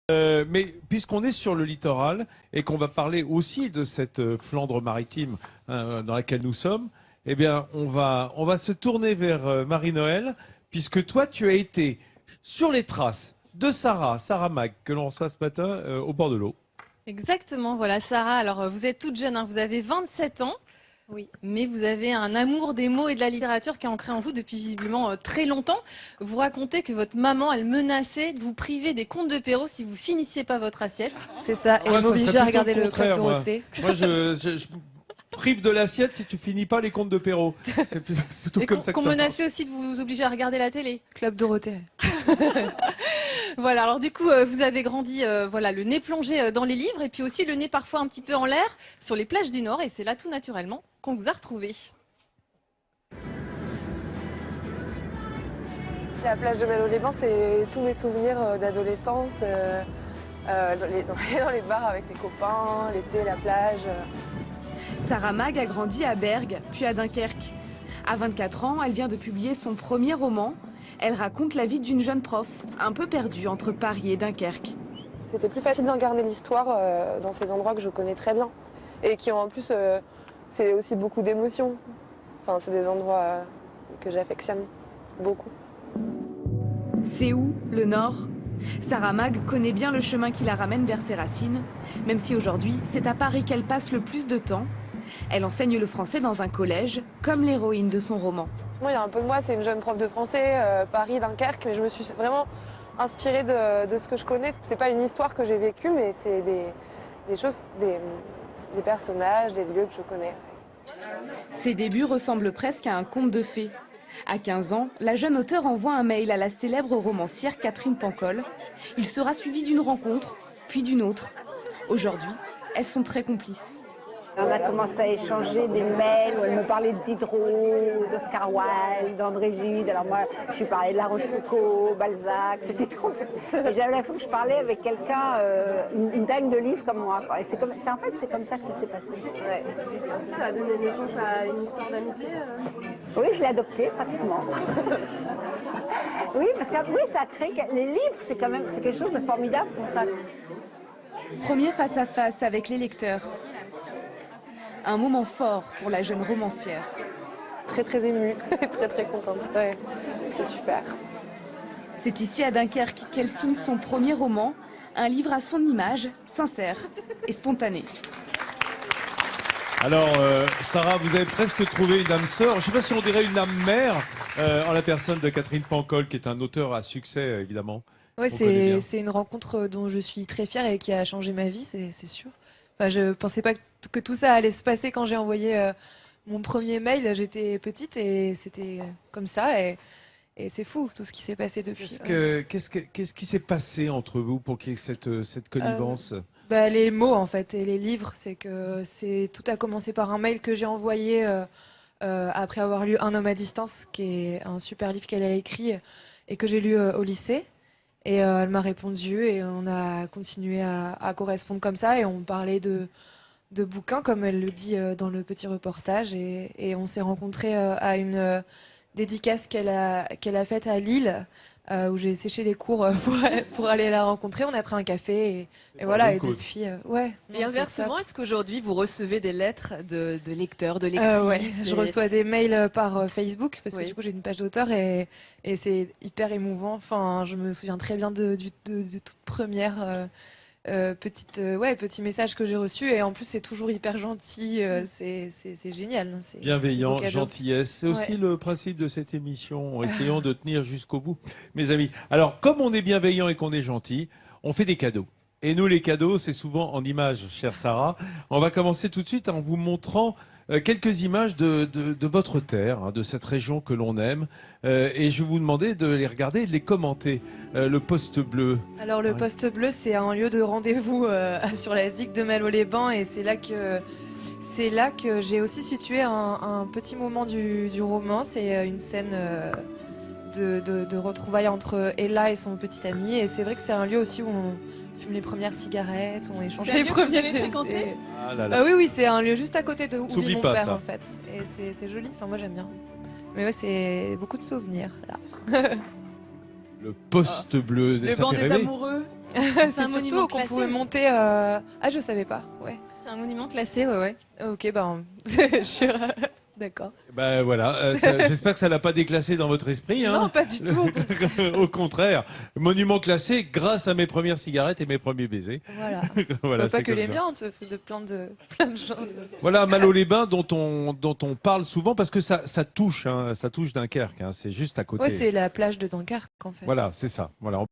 Mais puisqu'on est sur le littoral et qu'on va parler aussi de cette Flandre maritime dans laquelle nous sommes, eh bien, on va se tourner vers Marie-Noël, puisque toi, tu as été sur les traces de Sarah Mag, que l'on reçoit ce matin au bord de l'eau. Exactement, voilà Sarah. Alors vous êtes toute jeune, hein, vous avez 27 ans. Oui. Mais vous avez un amour des mots et de la littérature qui est ancré en vous depuis visiblement très longtemps. Vous racontez que votre maman, elle menaçait de vous priver des contes de Perrault si vous finissiez pas votre assiette. C'est ça, et Moi, elle ça m'obligeait serait à plutôt regarder le Club moi. Dorothée. Moi, je prive de l'assiette si tu finis pas les contes de Perrault. C'est plutôt Et comme ça que qu'on ça menaçait aussi de vous obliger à regarder la télé. Club Dorothée. Voilà, alors du coup, vous avez grandi voilà, le nez plongé dans les livres et puis aussi le nez parfois un petit peu en l'air sur les plages du Nord et c'est là tout naturellement qu'on vous a retrouvé. La plage de Malo-les-Bains, c'est tous mes souvenirs d'adolescence, dans les bars avec les copains, l'été, la plage. Sarah Mag a grandi à Bergue, puis à Dunkerque. À 24 ans, elle vient de publier son premier roman. Elle raconte la vie d'une jeune prof, un peu perdue entre Paris et Dunkerque. C'était plus facile d'incarner l'histoire dans ces endroits que je connais très bien. Et qui ont en plus, c'est aussi beaucoup d'émotions. Enfin, c'est des endroits que j'affectionne beaucoup. C'est où, le Nord? Sarah Mag connaît bien le chemin qui la ramène vers ses racines, même si aujourd'hui, c'est à Paris qu'elle passe le plus de temps. Elle enseigne le français dans un collège, comme l'héroïne de son roman. Moi, il y a un peu de moi, c'est une jeune prof de français, Paris, Dunkerque, mais je me suis vraiment inspirée de ce que je connais. C'est pas une histoire que j'ai vécue, mais c'est des choses, des personnages, des lieux que je connais. Ses débuts ressemblent presque à un conte de fées. À 15 ans, la jeune auteure envoie un mail à la célèbre romancière Catherine Pancol. Il sera suivi d'une rencontre, puis d'une autre. Aujourd'hui, elles sont très complices. On a commencé à échanger des mails où elle me parlait de Diderot, d'Oscar Wilde, d'André Gide. Alors moi, je lui parlais de La Rochefoucauld, Balzac, c'était trop. Et j'avais l'impression que je parlais avec quelqu'un, une dingue de livres comme moi. Et en fait, c'est comme ça que ça s'est passé. Ouais. Ensuite, ça a donné naissance à une histoire d'amitié. Oui, je l'ai adopté pratiquement. Oui, parce que oui, ça a créé. Les livres, c'est quelque chose de formidable pour ça. Premier face-à-face avec les lecteurs. Un moment fort pour la jeune romancière. Très très émue, très contente. Ouais, c'est super. C'est ici à Dunkerque qu'elle signe son premier roman, un livre à son image, sincère et spontané. Alors, Sarah, vous avez presque trouvé une âme sœur. Je ne sais pas si on dirait une âme mère, en la personne de Catherine Pancol, qui est un auteur à succès, évidemment. Ouais, c'est une rencontre dont je suis très fière et qui a changé ma vie, c'est sûr. Enfin, je pensais pas que tout ça allait se passer quand j'ai envoyé mon premier mail. J'étais petite et c'était comme ça. Et c'est fou tout ce qui s'est passé depuis. Qu'est-ce qui s'est passé entre vous pour qu'il y ait cette connivence? Les mots en fait et les livres. Tout a commencé par un mail que j'ai envoyé après avoir lu Un homme à distance, qui est un super livre qu'elle a écrit et que j'ai lu au lycée. Et elle m'a répondu et on a continué à correspondre comme ça et on parlait de bouquins comme elle le dit dans le petit reportage et on s'est rencontrés à une dédicace qu'elle a faite à Lille où j'ai séché les cours pour aller la rencontrer. On a pris un café et voilà et depuis ouais. Et inversement, est-ce qu'aujourd'hui vous recevez des lettres de lecteurs, de lectrices ouais, je reçois des mails par Facebook parce que du coup j'ai une page d'auteur et c'est hyper émouvant. Enfin, je me souviens très bien de toute première petit message que j'ai reçu et en plus c'est toujours hyper gentil. C'est génial. Bienveillant, gentillesse. C'est aussi le principe de cette émission. Essayons de tenir jusqu'au bout, mes amis. Alors, comme on est bienveillant et qu'on est gentil, on fait des cadeaux. Et nous, les cadeaux, c'est souvent en images, chère Sarah. On va commencer tout de suite en vous montrant quelques images de votre terre, hein, de cette région que l'on aime. Et je vais vous demander de les regarder et de les commenter. Le poste bleu. Alors, le poste bleu, c'est un lieu de rendez-vous sur la digue de Malo-les-Bains. Et c'est là que j'ai aussi situé un petit moment du roman. C'est une scène de retrouvailles entre Ella et son petit ami. Et c'est vrai que c'est un lieu aussi où on fume les premières cigarettes, on échange les premiers fréquentés. Oui, c'est un lieu juste à côté de où vit mon père ça. en fait. Et c'est joli, enfin moi j'aime bien. Mais ouais, c'est beaucoup de souvenirs là. Le poste bleu. Le ça banc fait des rêver. amoureux. C'est un monument surtout qu'on classé pouvait aussi. monter. Ah, je savais pas. Ouais. C'est un monument classé, ouais. Ok, ben, je suis d'accord. Ben voilà, j'espère que ça l'a pas déclassé dans votre esprit. Hein. Non, pas du tout. Au contraire, monument classé grâce à mes premières cigarettes et mes premiers baisers. Voilà. Voilà, Pas c'est que comme les ça. miens, c'est de plein de gens. Voilà, Malo-les-Bains dont on parle souvent parce que ça touche Dunkerque. Hein, c'est juste à côté. Ouais, c'est la plage de Dunkerque en fait. Voilà, c'est ça. Voilà.